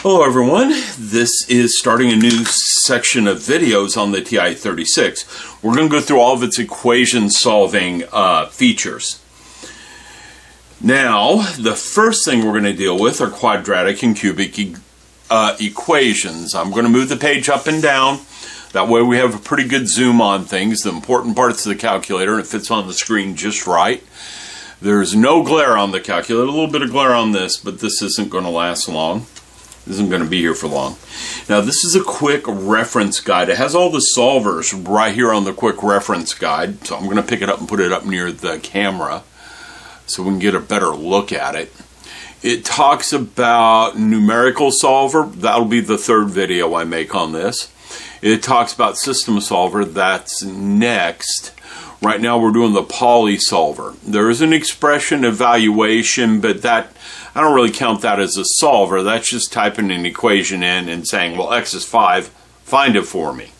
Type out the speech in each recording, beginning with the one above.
Hello everyone, this is starting a new section of videos on the TI-36. We're going to go through all of its equation solving features. Now, the first thing we're going to deal with are quadratic and cubic equations. I'm going to move the page up and down. That way we have a pretty good zoom on things, the important parts of the calculator, and it fits on the screen just right. There's no glare on the calculator, a little bit of glare on this, but this isn't going to last long. Isn't going to be here for long. Now this is a quick reference guide. It has all the solvers right here on the quick reference guide. So I'm going to pick it up and put it up near the camera so we can get a better look at it. It talks about numerical solver. That'll be the third video I make on this. It talks about system solver. That's next. Right now we're doing the poly solver. There is an expression evaluation, but that I don't really count that as a solver. That's just typing an equation in and saying, well, x is 5, find it for me.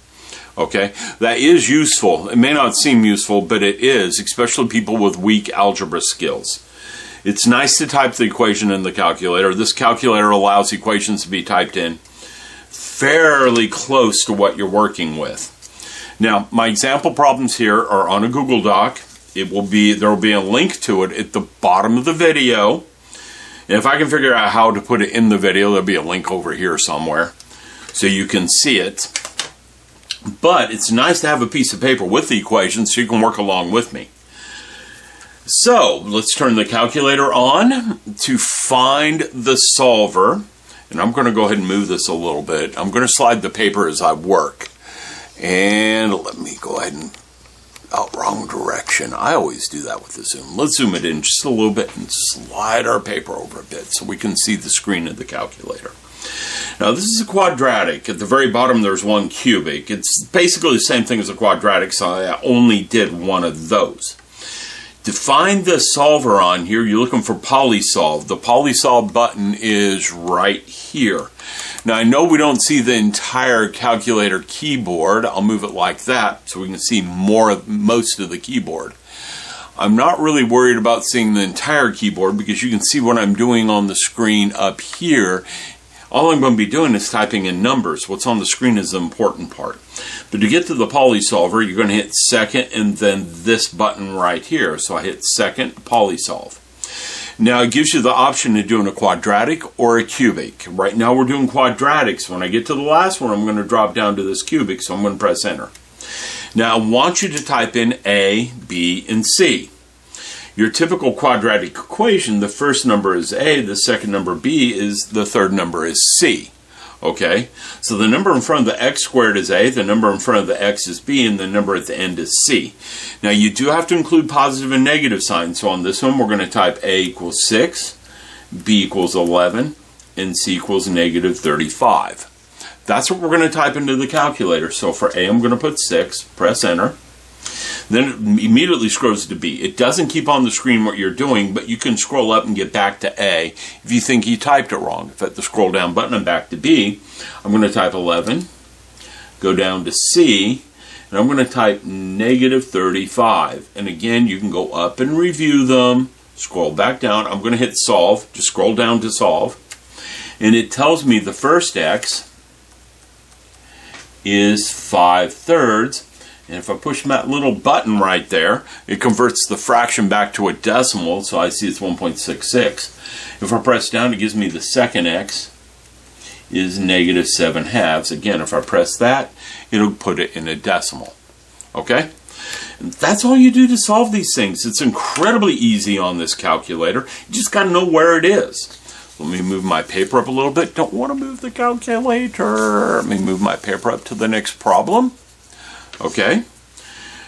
Okay, that is useful. It may not seem useful, but it is, especially people with weak algebra skills. It's nice to type the equation in the calculator. This calculator allows equations to be typed in fairly close to what you're working with. Now, my example problems here are on a Google Doc. There will be a link to it at the bottom of the video. And if I can figure out how to put it in the video, there'll be a link over here somewhere so you can see it. But it's nice to have a piece of paper with the equations so you can work along with me. So let's turn the calculator on to find the solver. And I'm going to go ahead and move this a little bit. I'm going to slide the paper as I work. And let me go ahead and wrong direction. I always do that with the zoom. Let's zoom it in just a little bit and slide our paper over a bit so we can see the screen of the calculator. Now this is a quadratic. At the very bottom there's one cubic. It's basically the same thing as a quadratic, so I only did one of those. To find the solver on here, you're looking for polysolve. The polysolve button is right here. Now I know we don't see the entire calculator keyboard. I'll move it like that so we can see most of the keyboard. I'm not really worried about seeing the entire keyboard because you can see what I'm doing on the screen up here. All I'm going to be doing is typing in numbers. What's on the screen is the important part. But to get to the polysolver, you're going to hit second and then this button right here. So I hit second, polysolve. Now it gives you the option of doing a quadratic or a cubic. Right now we're doing quadratics. When I get to the last one, I'm going to drop down to this cubic, so I'm going to press enter. Now I want you to type in A, B, and C. Your typical quadratic equation, the first number is A, the second number B, the third number is C. Okay, so the number in front of the x squared is A, the number in front of the x is B, and the number at the end is C. Now you do have to include positive and negative signs, so on this one we're going to type A equals 6, B equals 11, and C equals negative 35. That's what we're going to type into the calculator. So for A I'm going to put 6, press enter. Then it immediately scrolls to B. It doesn't keep on the screen what you're doing, but you can scroll up and get back to A if you think you typed it wrong. If I hit the scroll down button, I'm back to B. I'm going to type 11, go down to C, and I'm going to type negative 35. And again, you can go up and review them, scroll back down. I'm going to hit solve, just scroll down to solve. And it tells me the first x is 5/3. And if I push that little button right there, it converts the fraction back to a decimal, so I see it's 1.66. If I press down, it gives me the second x is negative 7/2. Again, if I press that, it'll put it in a decimal. Okay? And that's all you do to solve these things. It's incredibly easy on this calculator. You just got to know where it is. Let me move my paper up a little bit. Don't want to move the calculator. Let me move my paper up to the next problem. Okay,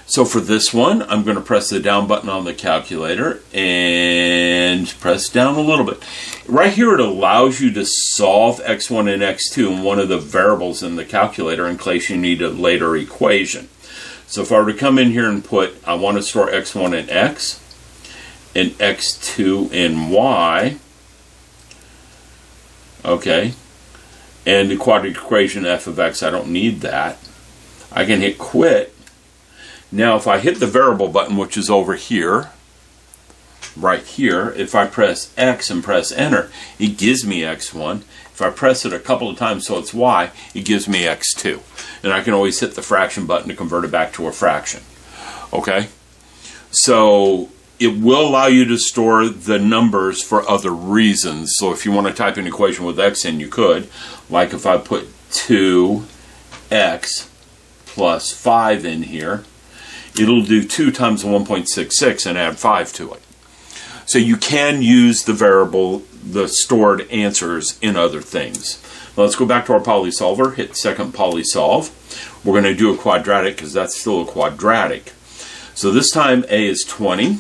so for this one, I'm going to press the down button on the calculator and press down a little bit. Right here, it allows you to solve x1 and x2 in one of the variables in the calculator in case you need a later equation. So if I were to come in here and put, I want to store x1 in x and x2 in y, okay, and the quadratic equation f of x, I don't need that. I can hit quit. Now if I hit the variable button, which is over here, right here, if I press X and press enter, it gives me x1. If I press it a couple of times so it's y, it gives me x2. And I can always hit the fraction button to convert it back to a fraction. Okay? So it will allow you to store the numbers for other reasons. So if you want to type an equation with x in, you could. Like if I put 2x plus 5 in here, it'll do 2 times 1.66 and add 5 to it. So you can use the variable, the stored answers in other things. Now let's go back to our polysolver, hit second polysolve. We're going to do a quadratic because that's still a quadratic. So this time A is 20,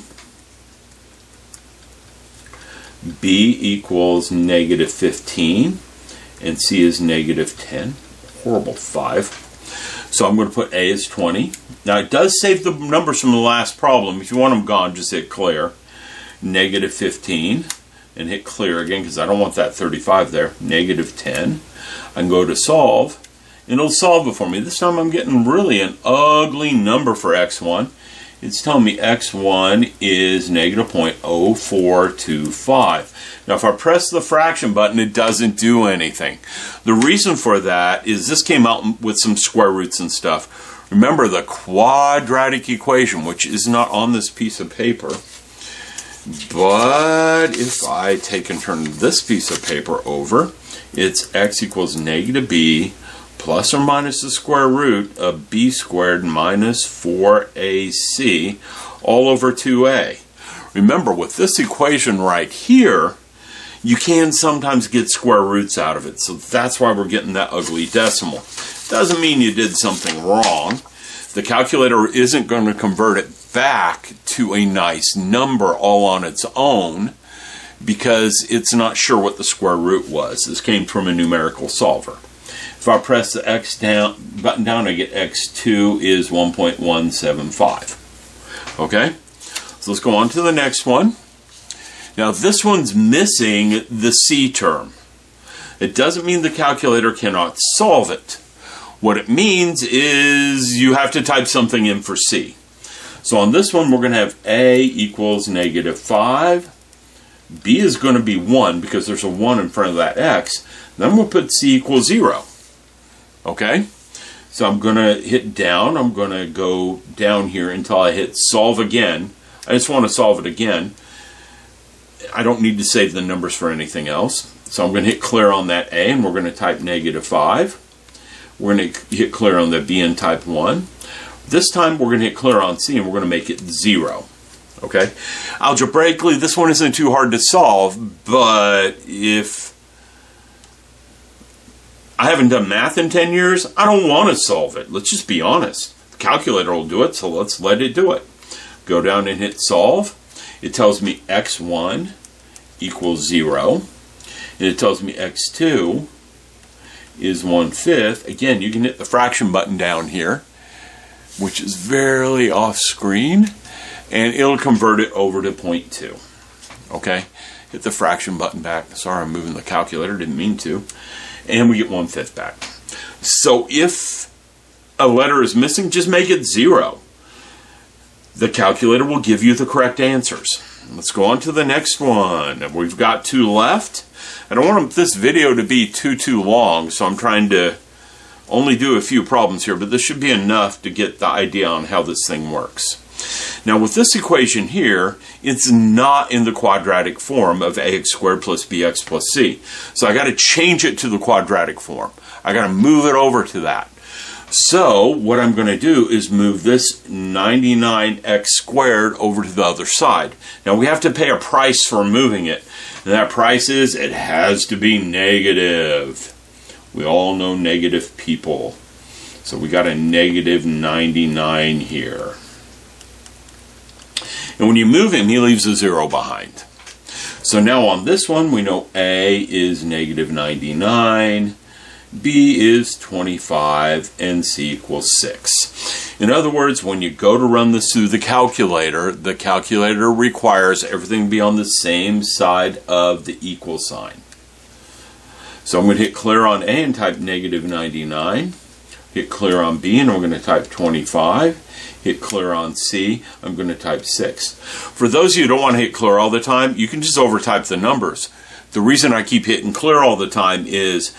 B equals negative 15, and C is negative 10. Horrible 5. So I'm going to put A is 20. Now it does save the numbers from the last problem. If you want them gone, just hit clear. Negative 15, and hit clear again because I don't want that 35 there. Negative 10. I can go to solve, and it'll solve it for me. This time I'm getting really an ugly number for x1. It's telling me x1 is negative 0.0425. Now if I press the fraction button, it doesn't do anything. The reason for that is this came out with some square roots and stuff. Remember the quadratic equation, which is not on this piece of paper. But if I take and turn this piece of paper over, it's x equals negative b plus or minus the square root of b squared minus 4ac all over 2a. Remember, with this equation right here, you can sometimes get square roots out of it. So that's why we're getting that ugly decimal. Doesn't mean you did something wrong. The calculator isn't going to convert it back to a nice number all on its own because it's not sure what the square root was. This came from a numerical solver. If I press the X button down, I get x2 is 1.175. Okay? So let's go on to the next one. Now this one's missing the C term. It doesn't mean the calculator cannot solve it. What it means is you have to type something in for C. So on this one, we're going to have A equals negative 5. B is going to be 1 because there's a 1 in front of that X. Then we'll put C equals 0. Okay? So I'm going to hit down. I'm going to go down here until I hit solve again. I just want to solve it again. I don't need to save the numbers for anything else. So I'm going to hit clear on that A, and we're going to type negative 5. We're going to hit clear on the B and type 1. This time we're going to hit clear on C, and we're going to make it 0. Okay? Algebraically, this one isn't too hard to solve, but if I haven't done math in 10 years, I don't want to solve it. Let's just be honest. The calculator will do it, so let's let it do it. Go down and hit solve. It tells me x1 equals 0. And it tells me x2 is 1/5. Again, you can hit the fraction button down here, which is very off screen, and it'll convert it over to 0.2. Okay? Hit the fraction button back. Sorry, I'm moving the calculator, didn't mean to. And we get 1/5 back. So if a letter is missing, just make it 0. The calculator will give you the correct answers. Let's go on to the next one. We've got 2 left. I don't want this video to be too long, so I'm trying to only do a few problems here, but this should be enough to get the idea on how this thing works. Now with this equation here, it's not in the quadratic form of ax squared plus bx plus c. So I got to change it to the quadratic form. I got to move it over to that. So what I'm going to do is move this 99x squared over to the other side. Now we have to pay a price for moving it. And that price is it has to be negative. We all know negative people. So we got a negative 99 here. And when you move him, he leaves a 0 behind. So now on this one, we know A is negative 99. B is 25, and C equals 6. In other words, when you go to run this through the calculator requires everything to be on the same side of the equal sign. So I'm going to hit clear on A and type negative 99. hit clear on B, and I'm going to type 25. Hit clear on C, I'm going to type 6. For those of you who don't want to hit clear all the time, you can just overtype the numbers. The reason I keep hitting clear all the time is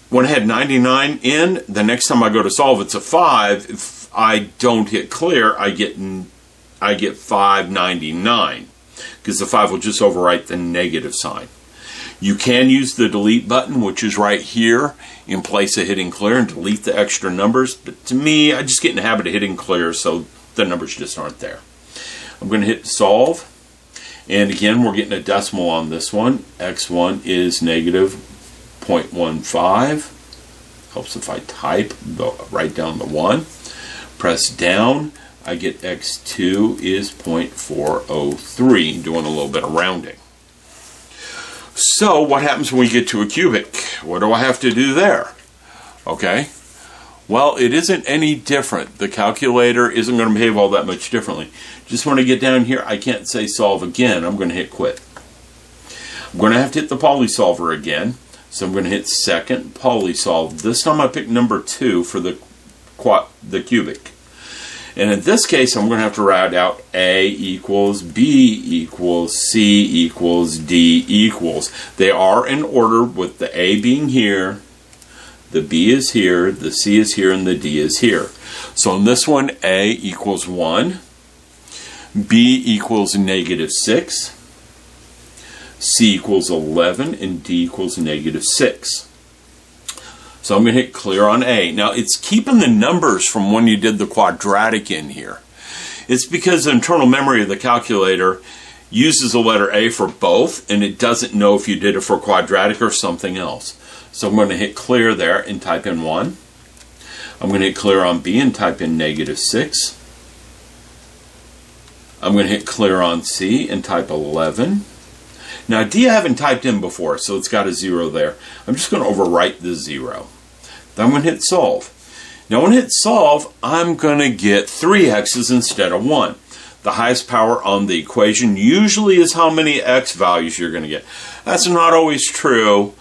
when I had 99 in, the next time I go to solve, it's a 5. If I don't hit clear, I get 599, because the 5 will just overwrite the negative sign. You can use the delete button, which is right here, in place of hitting clear, and delete the extra numbers. But to me, I just get in the habit of hitting clear, so the numbers just aren't there. I'm going to hit solve. And again, we're getting a decimal on this one. X1 is negative 0.15. Helps if I type, write down the 1. Press down. I get X2 is 0.403, doing a little bit of rounding. So what happens when we get to a cubic? What do I have to do there? Okay, well, it isn't any different. The calculator isn't going to behave all that much differently. Just when I get down here, I can't say solve again. I'm going to hit quit. I'm going to have to hit the polysolver again. So I'm going to hit second polysolve. This time I pick number 2 for the cubic. And in this case, I'm going to have to write out A equals B equals C equals D equals. They are in order, with the A being here, the B is here, the C is here, and the D is here. So in this one, A equals 1, B equals negative 6, C equals 11, and D equals negative 6. So I'm going to hit clear on A. Now, it's keeping the numbers from when you did the quadratic in here. It's because the internal memory of the calculator uses the letter A for both, and it doesn't know if you did it for quadratic or something else. So I'm going to hit clear there and type in 1. I'm going to hit clear on B and type in negative 6. I'm going to hit clear on C and type 11. Now, D I haven't typed in before, so it's got a 0 there. I'm just going to overwrite the 0. Then I'm going to hit solve. Now, when I hit solve, I'm going to get 3 x's instead of 1. The highest power on the equation usually is how many x values you're going to get. That's not always true,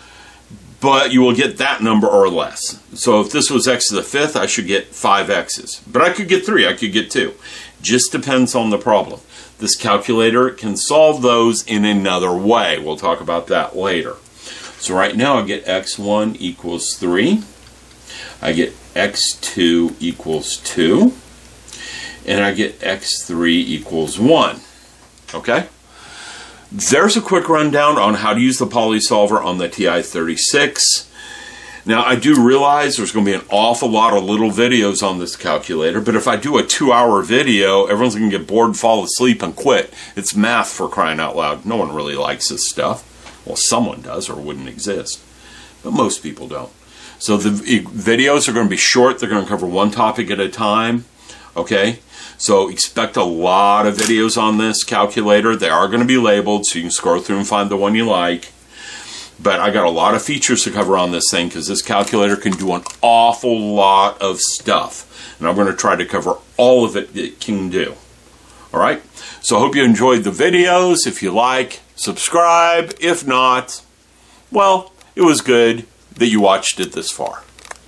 but you will get that number or less. So if this was x to the 5th, I should get 5 x's. But I could get 3, I could get 2. Just depends on the problem. This calculator can solve those in another way. We'll talk about that later. So right now I get x1 equals 3. I get x2 equals 2. And I get x3 equals 1. Okay? There's a quick rundown on how to use the polysolver on the TI-36. Now, I do realize there's going to be an awful lot of little videos on this calculator, but if I do a 2-hour video, everyone's going to get bored, fall asleep, and quit. It's math, for crying out loud. No one really likes this stuff. Well, someone does, or it wouldn't exist. But most people don't. So the videos are going to be short. They're going to cover one topic at a time. Okay? So expect a lot of videos on this calculator. They are going to be labeled, so you can scroll through and find the one you like. But I got a lot of features to cover on this thing, because this calculator can do an awful lot of stuff. And I'm going to try to cover all of it can do. Alright? So I hope you enjoyed the videos. If you like, subscribe. If not, well, it was good that you watched it this far.